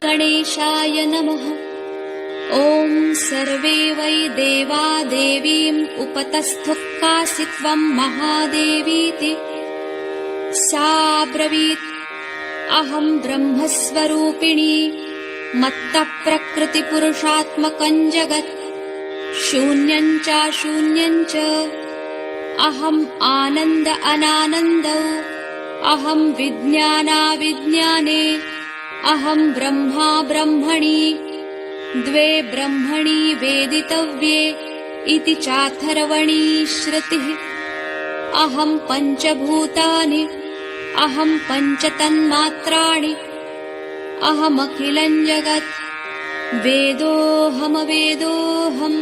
गणेशाय नमः। ॐ सर्वे वै देवा देवीम् उपतस्थुकासित्वं महादेवीति। सा ब्रवीत् अहं ब्रह्मस्वरूपिणी मत्तः प्रकृतिपुरुषात्मकं जगत् शून्यं च अहम् आनन्द अनानन्दौ अहं विज्ञानाविज्ञाने अहं ब्रह्मा ब्रह्मणि द्वे ब्रह्मणि वेदितव्ये इति चाथर्वणी श्रुतिः। अहं पञ्चभूतानि अहं पञ्चतन्मात्राणि अहमखिलं जगत् वेदोऽहम्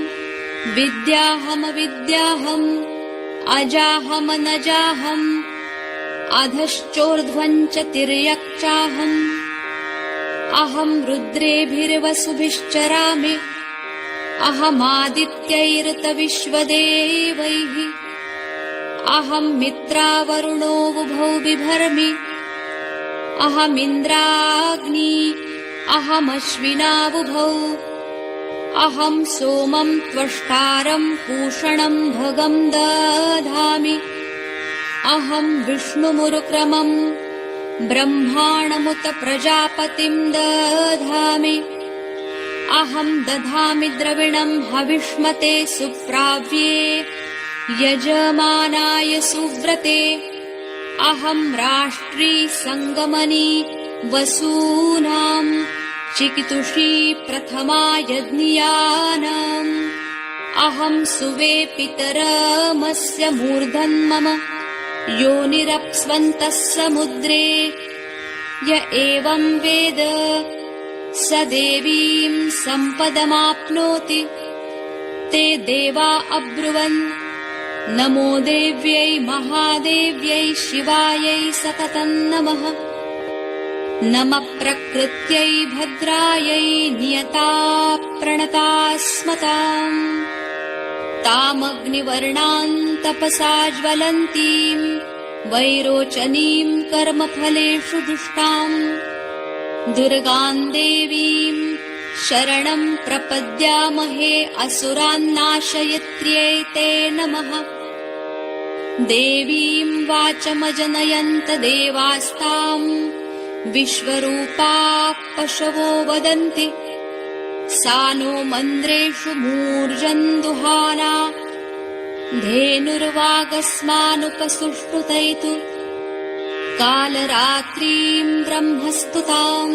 विद्याहम् अजाहमनजाहम् अधश्चोर्ध्वं च तिर्यक्चाहम्। अहं रुद्रेभिर्वसुभिश्चरामि अहमादित्यैर्तविश्वदेवैः अहं मित्रावरुणो बुभौ बिभर्मि अहमिन्द्राग्नि अहमश्विनावुभौ अहं सोमं त्वष्टारं पूषणं भगं दधामि अहं विष्णुमुरुक्रमं ब्रह्माणमुत प्रजापतिं दधामि अहं दधामि द्रविणं हविष्मते सुप्राव्ये यजमानाय सुव्रते अहं राष्ट्री संगमनी वसूनां चिकितुषी प्रथमा यज्ञियानाम् अहं सुवे पितरमस्य मूर्धन्मम योनिरप्स्वन्तः समुद्रे य एवं वेद स देवीं सम्पदमाप्नोति। ते देवा अब्रुवन् नमो देव्यै महादेव्यै शिवायै सततं नमः। नमः प्रकृत्यै भद्रायै नियता प्रणता स्मताम् तामग्निवर्णां तपसा ज्वलन्तीं वैरोचनीं कर्मफलेषु दुष्टां दुर्गां देवीं शरणं प्रपद्यामहे असुरान्नाशयित्र्यै ते नमः। देवीं वाचमजनयन्त देवास्तां विश्वरूपाः पशवो वदन्ति सा नो मन्द्रेषु मूर्जन्दुहाना धेनुर्वागस्मानुपसुष्टुतैतु कालरात्रीं ब्रह्मस्तुतां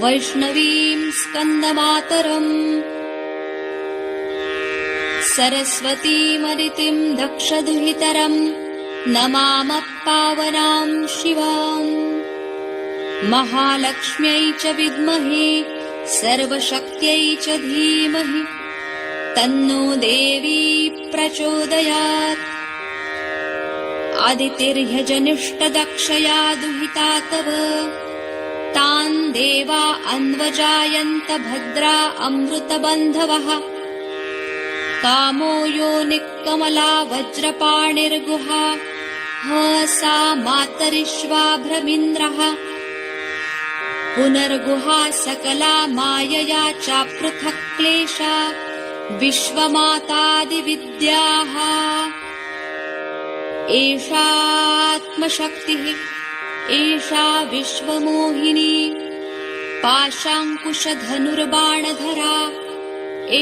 वैष्णवीं स्कन्दमातरम् सरस्वतीमरितिं दक्षदुहितरं नमामः पावनां शिवाम्। महालक्ष्म्यै च विद्महे सर्वशक्त्यै च धीमहि तन्नो देवी प्रचोदयात्। आदितिर्ह्यजनिष्टदक्षया दुहिता तव तान् देवा अन्वजायन्त भद्रा अमृतबन्धवः कामो योनिकमला वज्रपाणिर्गुहा सा मातरिश्वाभ्रमिन्द्रः पुनर्गुहा सकला मायया चापृथक् क्लेशा विश्वमातादिविद्याः एषात्मशक्तिः एषा विश्वमोहिनी पाशाङ्कुशधनुर्बाणधरा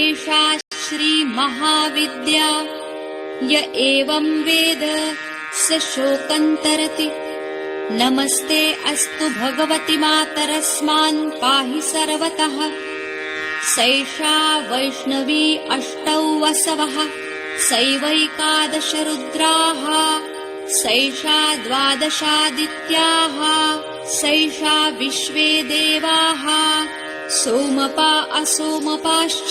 एषा श्रीमहाविद्या य एवं वेद स शोकन्तरति। नमस्ते अस्तु भगवति मातरस्मान् पाहि सर्वतः। सैषा वैष्णवी अष्टौ वसवः सैवैकादश रुद्राः सैषा द्वादशादित्याः सैषा विश्वे देवाः सोमपा असोमपाश्च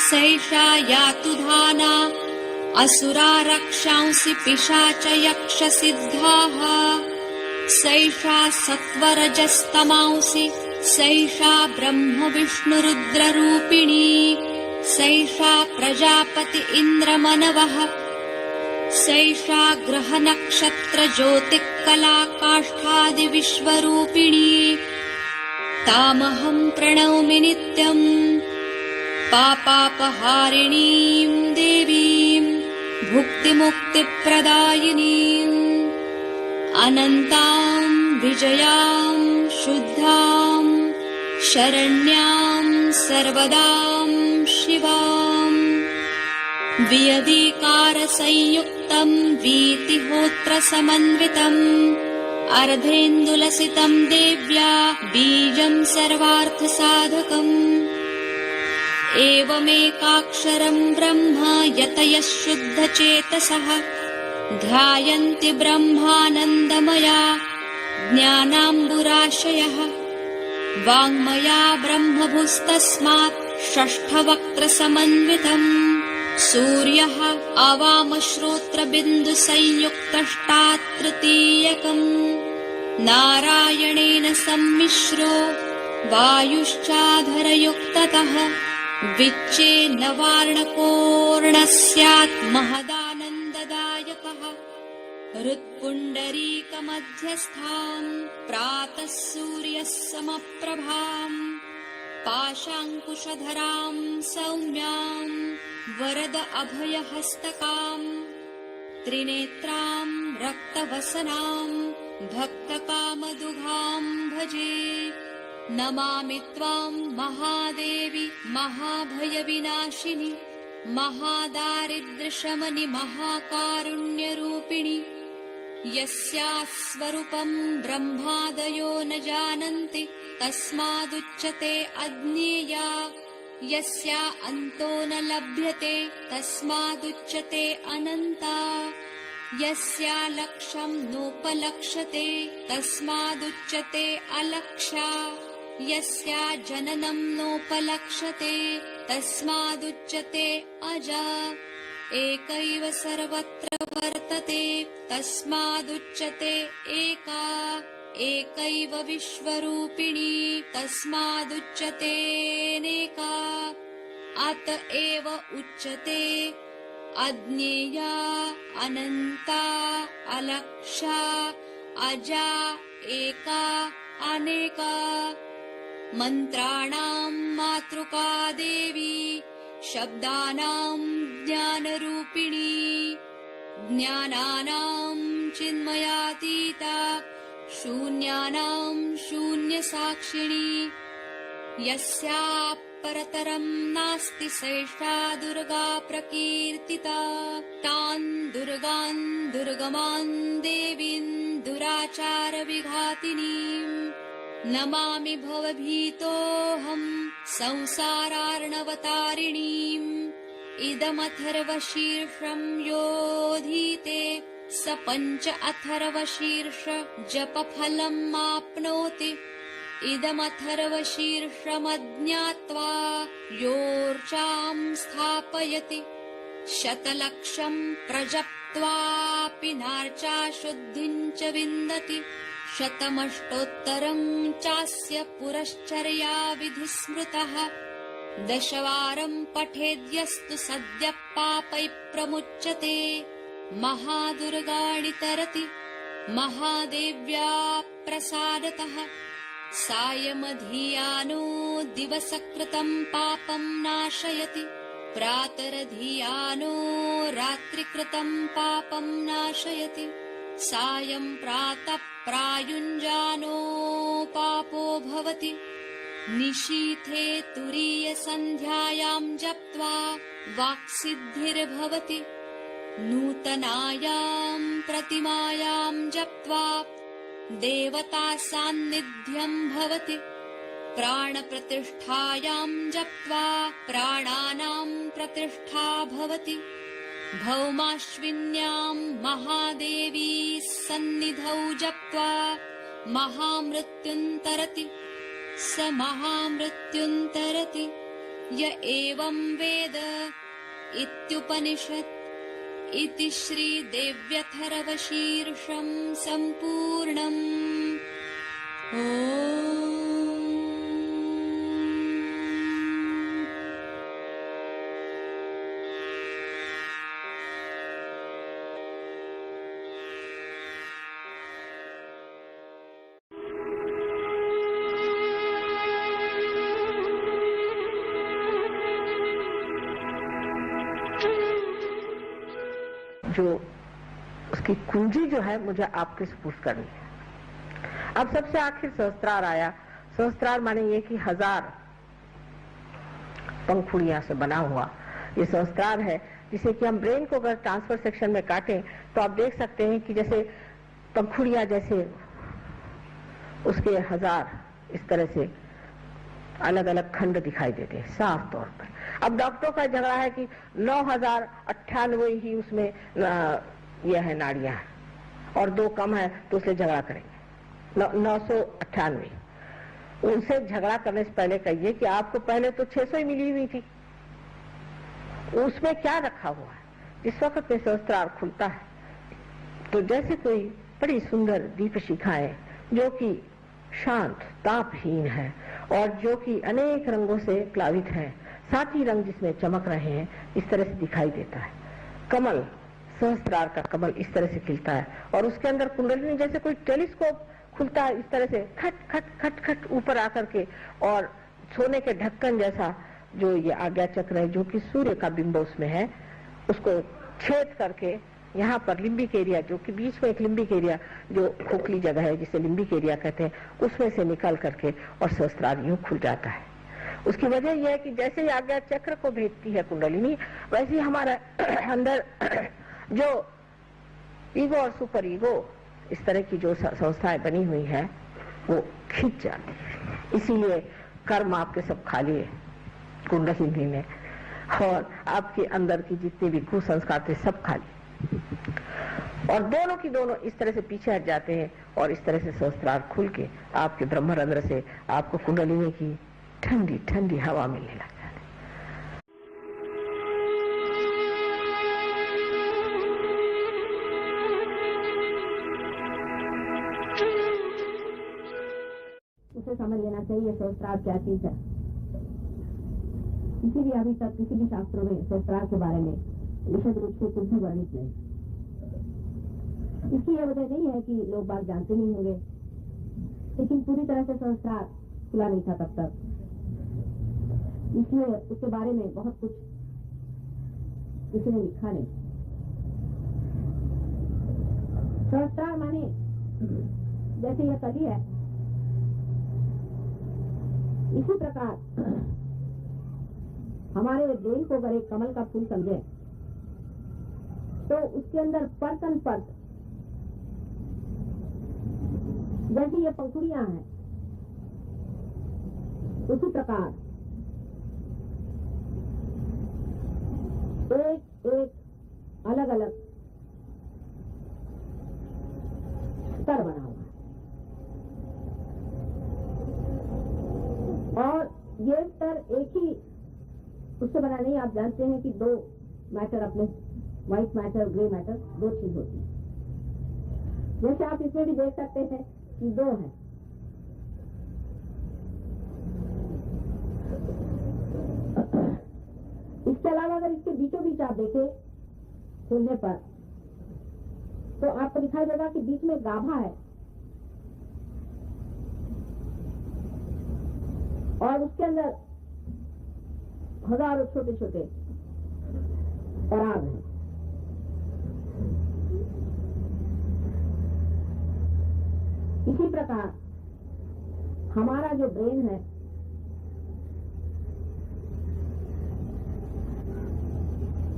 सैषा यातुधाना असुरा रक्षांसि पिशाच यक्षसिद्धाः सैषा सत्वरजस्तमांसि सैषा ब्रह्म विष्णुरुद्ररूपिणी सैषा प्रजापति इन्द्रमनवः सैषा ग्रहनक्षत्रज्योतिःकला काष्ठादिविश्वरूपिणी तामहं प्रणौमि नित्यम् पापापहारिणीं देवीं भुक्तिमुक्तिप्रदायिनीम् अनन्तां विजयां शुद्धां शरण्यां सर्वदां शिवाम् वियदीकारसंयुक्तं वीतिहोत्रसमन्वितम् अर्धेन्दुलसितं देव्या बीजं सर्वार्थसाधकम् एवमेकाक्षरं ब्रह्म यतयः शुद्धचेतसः ध्यायन्ति ब्रह्मानन्दमया ज्ञानाम्बुराशयः वाङ्मया ब्रह्मभूस्तस्मात् षष्ठवक्त्रसमन्वितम् सूर्यः अवामश्रोत्रबिन्दुसंयुक्तष्टात् तृतीयकम् नारायणेन सम्मिश्रो वायुश्चाधरयुक्ततः विच्चेन्नवार्णकोर्णः स्यात् महदानन्ददायकः हृत्पुण्डरीकमध्यस्थाम् प्रातः सूर्यः समप्रभाम् पाशाङ्कुशधरां सौम्यां वरद अभयहस्तकाम् त्रिनेत्रां रक्तवसनां भक्तकामदुघां भजे नमामि त्वां महादेवी महाभयविनाशिनि महादारिद्र्यशमनि महाकारुण्यरूपिणि यस्याः स्वरूपं ब्रह्मादयो न जानन्ति तस्मादुच्यते अज्ञेया यस्या अन्तो न लभ्यते तस्मादुच्यते अनन्ता यस्या लक्ष्यं नोपलक्ष्यते तस्मादुच्यते अलक्ष्या यस्या जननं नोपलक्ष्यते तस्मादुच्यते अजा एकैव सर्वत्र वर्तते तस्मादुच्यते एका एकैव विश्वरूपिणी तस्मादुच्यतेऽनेका अत एव उच्यते अज्ञेया अनन्ता अलक्षा अजा एका अनेका मन्त्राणां मातृका देवी शब्दानां ज्ञानरूपिणी ज्ञानानां चिन्मयातीता शून्यानां शून्यसाक्षिणी यस्याः परतरं नास्ति सैषा दुर्गा प्रकीर्तिता तान् दुर्गान् दुर्गमान् देवीन् दुराचारविघातिनीम् नमामि भवभीतोऽहं संसारार्णवतारिणीम् इदमथर्वशीर्षं योऽधीते स पञ्च अथर्वशीर्ष जपफलम् आप्नोति इदमथर्वशीर्षमज्ञात्वा योर्चां स्थापयति शतलक्षं प्रजप्त्वापि नार्चा शुद्धिं च विन्दति शतमष्टोत्तरं चास्य पुरश्चर्या विधिस्मृतः दशवारं पठेद्यस्तु सद्यः पापैः प्रमुच्यते महादुर्गाणि तरति महादेव्या प्रसादतः सायमधियानो दिवसकृतं पापं नाशयति प्रातरधियानो रात्रिकृतं पापं नाशयति सायं प्रातः प्रायुञ्जानो पापो भवति निशीथे तुरीयसन्ध्यायां जप्त्वा वाक्सिद्धिर्भवति नूतनायां प्रतिमायां जप्त्वा देवता सान्निध्यं भवति प्राणप्रतिष्ठायां जप्त्वा प्राणानां प्रतिष्ठा भवति भौमाश्विन्यां महादेवी सन्निधौ जप्त्वा महामृत्युन्तरति स महामृत्युन्तरति य एवं वेद इत्युपनिषत् इति श्रीदेव्यथर्वशीर्षं सम्पूर्णम् जो उसकी कुंजी जो है मुझे आपके सुपुर्द करनी है। अब सबसे आखिर सहस्त्रार आया। सहस्त्रार माने ये कि 1000 पंखुड़ियां से बना हुआ ये सहस्त्रार है, जिसे कि हम ब्रेन को अगर ट्रांसफर सेक्शन में काटें तो आप देख सकते हैं कि जैसे पंखुड़ियां जैसे उसके 1000 इस तरह से अलग अलग खंड दिखाई देते हैं साफ तौर पर। अब डॉक्टरों का झगड़ा है कि 9098 ही उसमें यह है नाड़ियां हैं और 2 कम है तो उससे झगड़ा करेंगे। 998 उनसे झगड़ा करने से पहले कहिए कि आपको पहले तो 600 ही मिली हुई थी, उसमें क्या रखा हुआ है। जिस वक्त में सहस्त्रार खुलता है तो जैसे कोई बड़ी सुंदर दीप शिखाएं जो कि शांत तापहीन है और जो कि अनेक रंगों से प्लावित है, साथ ही रंग जिसमें चमक रहे हैं, इस तरह से दिखाई देता है। कमल, सहस्त्रार का कमल इस तरह से खिलता है और उसके अंदर कुंडलिनी जैसे कोई टेलीस्कोप खुलता है, इस तरह से खट खट खट खट ऊपर आकर के, और सोने के ढक्कन जैसा जो ये आज्ञा चक्र है जो कि सूर्य का बिंब उसमें है, उसको छेद करके यहाँ पर लिम्बिक एरिया, जो कि बीच में एक लिम्बिक एरिया जो खोखली जगह है जिसे लिम्बिक एरिया कहते हैं, उसमें से निकल करके और सहस्त्रार यूं खुल जाता है। उसकी वजह यह है कि जैसे ही आज्ञा चक्र को भेजती है कुंडलिनी, वैसे ही हमारा अंदर जो ईगो और सुपर ईगो इस तरह की जो संस्थाएं बनी हुई है वो खींच जाती है। इसीलिए कर्म आपके सब खाली है कुंडलिनी ने, और आपके अंदर की जितने भी कुसंस्कार थे सब खाली, और दोनों की दोनों इस तरह से पीछे हट जाते हैं और इस तरह से सहस्त्रार खुल के आपके ब्रह्मरंध्र से आपको कुंडलिनी की ठंडी ठंडी हवा मिलने लग जाती है। उसे समझ लेना चाहिए सहस्त्रार क्या चीज है। इसीलिए अभी तक किसी भी शास्त्रों में सहस्त्रार के बारे में विशद रूप से कुछ भी वर्णित नहीं। इसकी यह वजह नहीं है कि लोग बात जानते नहीं होंगे, लेकिन पूरी तरह से सहस्त्रार खुला नहीं था तब तक, इसलिए उसके बारे में बहुत कुछ किसी ने लिखा नहीं। सहस्त्रार माने जैसे यह कली है, इसी प्रकार हमारे ब्रेन को अगर एक कमल का फूल समझे तो उसके अंदर परतन परत जैसी ये पंखुड़ियां हैं, उसी प्रकार एक एक अलग अलग स्तर बना हुआ है, और ये स्तर एक ही उससे बना नहीं। आप जानते हैं कि 2 मैटर अपने, व्हाइट मैटर ग्रे मैटर, 2 चीज होती है। जैसे आप इसमें भी देख सकते हैं कि 2 हैं। इसके अलावा अगर इसके बीचों बीच आप देखें खुलने पर तो आपको दिखाई देगा कि बीच में गाभा है और उसके अंदर हजारों छोटे छोटे पराग हैं। इसी प्रकार हमारा जो ब्रेन है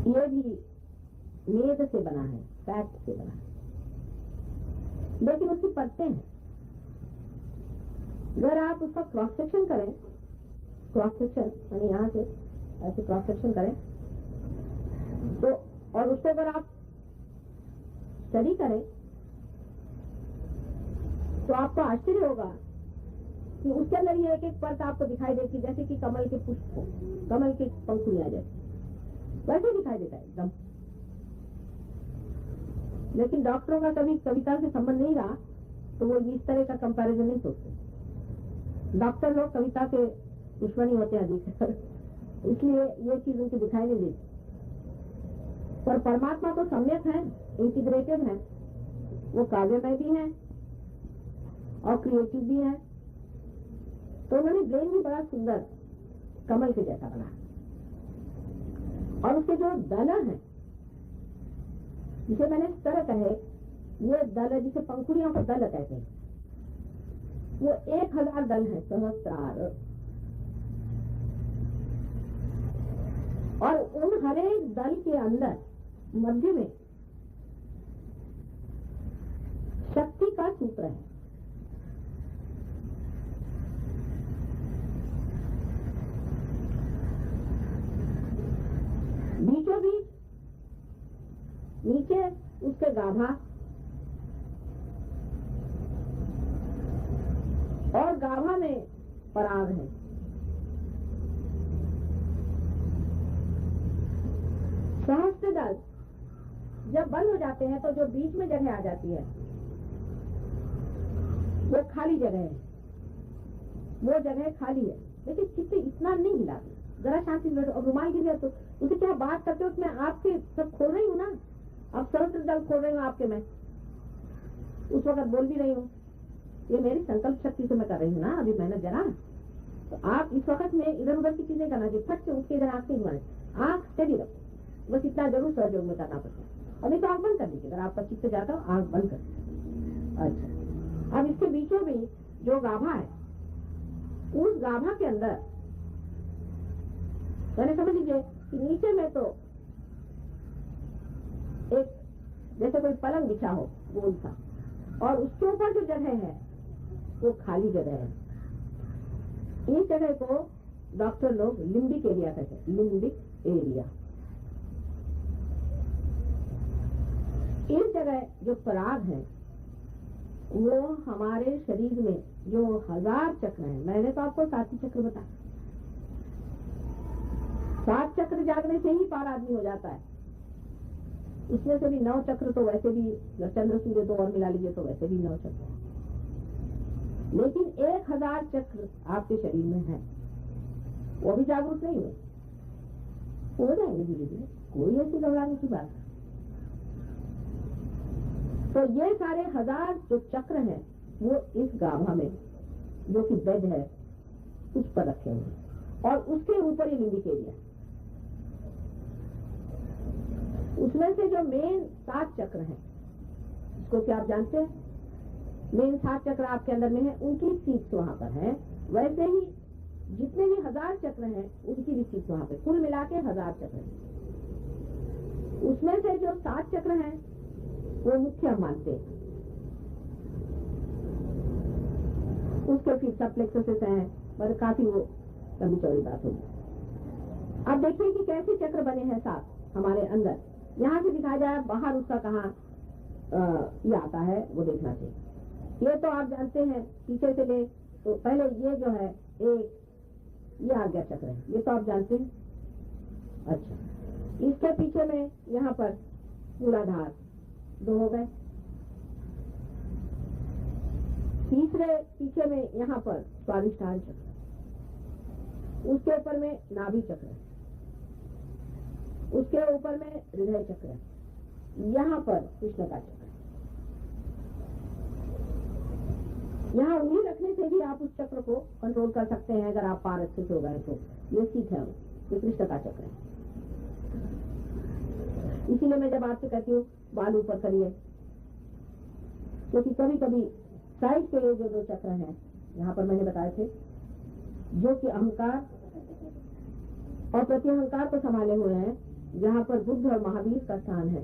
ये भी मेद से बना है, फैट से बना है, लेकिन उसकी परतें हैं। अगर आप उसका क्रॉस सेक्शन करें, क्रॉस सेक्शन यानी यहाँ से ऐसे क्रॉस सेक्शन करें तो, और उसको अगर आप स्टडी करें तो आपको आश्चर्य होगा कि उसके अंदर ये एक एक परत आपको दिखाई देती, जैसे कि कमल के पुष्प, कमल के पंखुड़ियां जैसे वैसे दिखाई देता है एकदम। लेकिन डॉक्टरों का कभी कविता से संबंध नहीं रहा तो वो इस तरह का कंपैरिजन नहीं सोचते। डॉक्टर लोग कविता के दुश्मनी होते हैं अधिक, इसलिए ये चीज उनकी दिखाई नहीं देती। पर परमात्मा तो सम्यक है, इंटीग्रेटेड है, वो काव्यमय भी है और क्रिएटिव भी है। तो उन्होंने ब्रेन भी बड़ा सुंदर कमल के जैसा बना, और उसके जो दाना है जिसे मैंने स्तर कहे, ये दल है जिसे पंखुड़ियों को दल कहते हैं, वो 1000 दल है सहस्त्रार। और उन हर एक दल के अंदर मध्य में शक्ति का सूत्र है। बीचों बीच नीचे उसके गाभा और गाभा में पराग है। सहस्त्र दल जब बंद हो जाते हैं तो जो बीच में जगह आ जाती है वो खाली जगह है, वो जगह खाली है। लेकिन चित्त इतना नहीं हिलाती, जरा शांति से बैठो। और रुमाल गिर गया तो उसे क्या बात करते हो, उसमें आपके सब खोल रही हूँ ना, अब सहस्त्र दल खोल रही हूँ आपके, मैं उस वक्त बोल भी रही हूँ, ये मेरी संकल्प शक्ति से मैं कर रही हूँ ना अभी मेहनत जरा। तो आप इस वक्त में इधर उधर की चीजें करना चाहिए, फट से उसके इधर आंख नहीं घुमाए, आंख स्टेडी रखो, बस इतना जरूर सहयोग में करना पड़ता है। और नहीं तो आंख बंद कर दीजिए, अगर आपका चित्त जाता हो आंख बंद कर दीजिए। अच्छा, अब इसके बीचों बीच जो गाभा है, उस गाभा के अंदर मैंने समझ लीजिए कि नीचे में तो एक जैसे कोई पलंग बिछा हो गोल सा, और उसके ऊपर जो जगह है वो खाली जगह है। इस जगह को डॉक्टर लोग लिम्बिक एरिया कहते हैं, लिम्बिक एरिया। इस जगह जो पराग है वो हमारे शरीर में जो 1000 चक्र हैं, मैंने तो आपको 7 चक्र बताया, 7 चक्र जागने से ही पार आदमी हो जाता है। उसमें से भी 9 चक्र तो वैसे भी, चंद्र सूर्य तो और मिला लीजिए तो वैसे भी 9 चक्र है। लेकिन 1000 चक्र आपके शरीर में है, वो भी जागरूक नहीं हुए, हो जाएंगे धीरे धीरे, कोई ऐसी घबराने की बात है। तो ये सारे 1000 जो चक्र हैं वो इस गाभा में जो कि बेड है उस पर रखे हुए हैं, और उसके ऊपर ये लिम्बिक एरिया। उसमें से जो मेन 7 चक्र हैं, उसको क्या आप जानते हैं, मेन 7 चक्र आपके अंदर में है, उनकी सीट्स वहां पर है। वैसे ही जितने भी 1000 चक्र हैं उनकी भी सीट्स वहां पे, कुल मिला के 1000 चक्र हैं। उसमें से जो 7 चक्र हैं वो मुख्य हम मानते हैं, उसके फिर सब प्लेक्सेस हैं, पर काफी वो लंबी चौड़ी बात होगी। अब देखिए कि कैसे चक्र बने हैं 7 हमारे अंदर, यहाँ से दिखाया जाए, बाहर उसका कहाँ ये आता है वो देखना चाहिए। ये तो आप जानते हैं, पीछे से ले तो पहले ये जो है एक ये आज्ञा चक्र है, ये तो आप जानते हैं। अच्छा, इसके पीछे में यहाँ पर मूलाधार 2 हो गए, तीसरे पीछे में यहाँ पर स्वादिष्ठान चक्र, उसके ऊपर में नाभि चक्र, उसके ऊपर में हृदय चक्र, यहाँ पर कृष्ण का चक्र। यहाँ उंगली रखने से भी आप उस चक्र को कंट्रोल कर सकते हैं, अगर आप पार अच्छे से हो गए तो। ये सीख है, ये कृष्ण का चक्र है। इसीलिए मैं जब आपसे कहती हूँ बाल ऊपर करिए, क्योंकि कभी कभी साइड के जो 2 चक्र हैं यहाँ पर मैंने बताए थे, जो कि अहंकार और प्रत्यहंकार को संभाले हुए हैं, जहाँ पर बुद्ध और महावीर का स्थान है,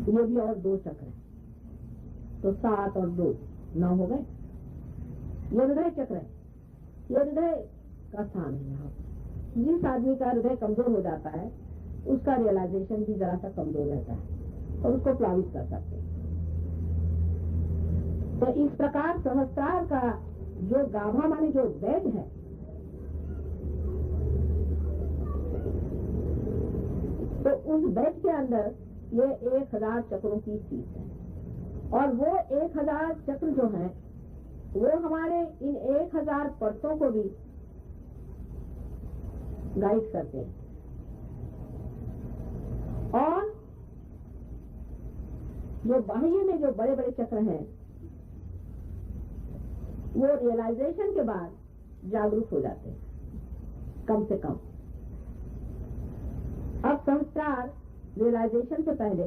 ये भी और 2 चक्र है, तो 7 और 2 9 हो गए। ये हृदय चक्र है, ये हृदय का स्थान है। यहाँ जिस आदमी का हृदय कमजोर हो जाता है उसका रियलाइजेशन भी जरा सा कमजोर रहता है और उसको प्लावित कर सकते हैं। तो इस प्रकार सहस्त्रार का जो गाभा माने जो बेड है, तो उस बेड के अंदर ये 1000 चक्रों की सीट है, और वो 1000 चक्र जो हैं वो हमारे इन 1000 परतों को भी गाइड करते हैं। और जो बाह्य में जो बड़े बड़े चक्र हैं वो रियलाइजेशन के बाद जागरूक हो जाते हैं, कम से कम। अब संस्कार रियलाइजेशन से पहले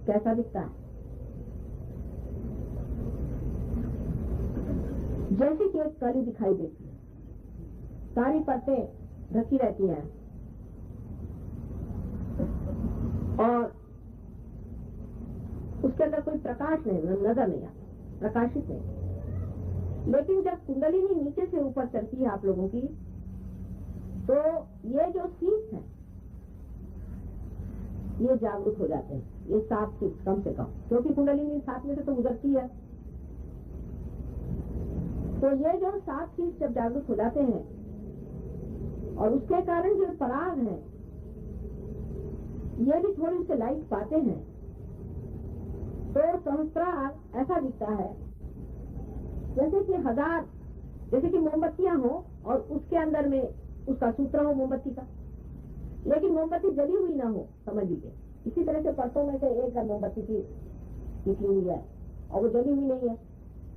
कैसा दिखता है। जैसे कि एक कली दिखाई देती है, सारी परतें ढकी रहती हैं और उसके अंदर कोई प्रकाश नहीं, नजर नहीं आता, प्रकाशित नहीं। लेकिन जब कुंडलिनी नीचे से ऊपर चढ़ती है आप लोगों की, तो ये जो सीट है ये जागरूक हो जाते हैं, ये 7 सीट कम से कम, क्योंकि कुंडलिनी 7 में से तो गुजरती है। तो ये जो 7 सीट जब जागरूक हो जाते हैं और उसके कारण जो पराग है ये भी थोड़ी से लाइट पाते हैं, तो सहस्त्रार ऐसा दिखता है जैसे कि 1000, जैसे कि मोमबत्तियां हो और उसके अंदर में उसका सूत्र हो मोमबत्ती का, लेकिन मोमबत्ती जली हुई ना हो, समझ लीजिए। इसी तरह से परतों में से एक मोमबत्ती की निकली हुई है और वो जली हुई नहीं है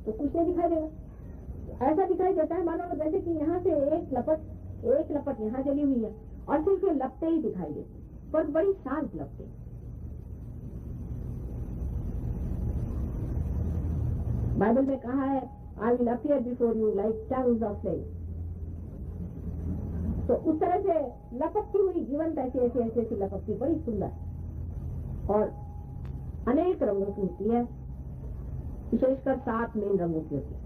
तो कुछ नहीं दिखाई देगा। ऐसा दिखाई देता है मानो जैसे कि यहाँ से एक लपट यहाँ जली हुई है और सिर्फ ये लपटे ही दिखाई देती, पर बड़ी शांत लपटे। बाइबल में कहा है, I will appear before you like tongues of flame. तो उस तरह से लपकती हुई जीवंत ऐसी लपकती, बड़ी सुंदर और अनेक रंगों की होती है, विशेषकर 7 मेन रंगों की होती है।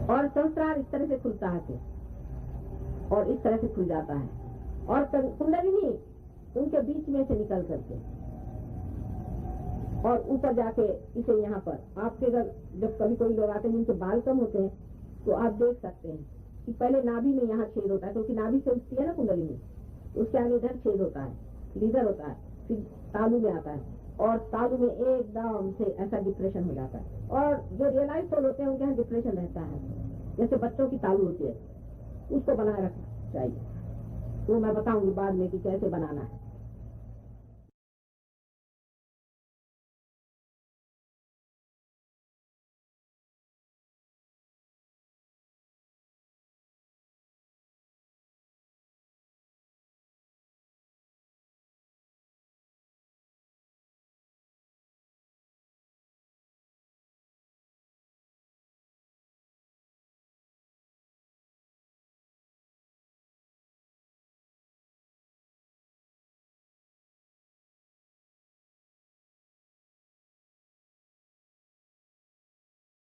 और सहस्त्रार इस तरह से खुलता है और इस तरह से खुल जाता है और कुंडलिनी उनके बीच में से निकल करके और ऊपर जाके इसे यहाँ पर आपके घर जब कभी कोई लोग आते हैं जिनके बाल कम होते हैं तो आप देख सकते हैं कि पहले नाभि में यहाँ छेद होता है, क्योंकि नाभि से उठती है ना कुंडलिनी, उसके आगे इधर छेद होता है, लीडर होता है, फिर तालू में आता है और तालू में एकदम से ऐसा डिप्रेशन हो जाता है। और जो रियलाइज सोल होते हैं उनके यहाँ डिप्रेशन रहता है, जैसे बच्चों की तालू होती है, उसको बनाए रखना चाहिए। वो मैं बताऊंगी बाद में कि कैसे बनाना है।